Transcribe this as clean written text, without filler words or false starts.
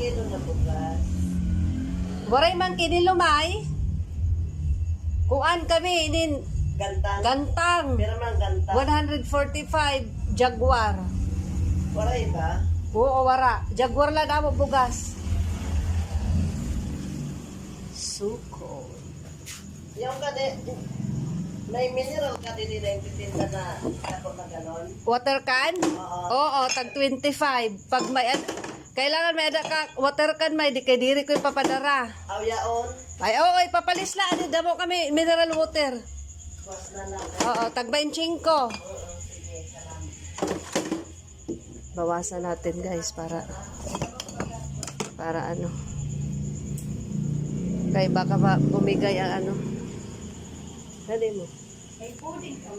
kilo na bugas. Waray man kinilumay. Kuan kami inin Gantang. gantang. Pero man gantang. 145 Jaguar. Waray ba? Oo, wara. Jaguar lang ako bugas. Suko. Yung kade, may mineral ka din nila yung titinda na ako na ganon. Water can? Oo. Oo, tag 25. Pag may kailangan may ada ka water can may di kay diri ko ipapadara. Aw yaon. Ay oo, ipapalis la ani damo kami mineral water. Bas na lang. Oo, tag 25. Oo, sige, salamat. Bawasan natin guys para ano. Kay baka bumigay ang ano. Dali mo. May pudding ka.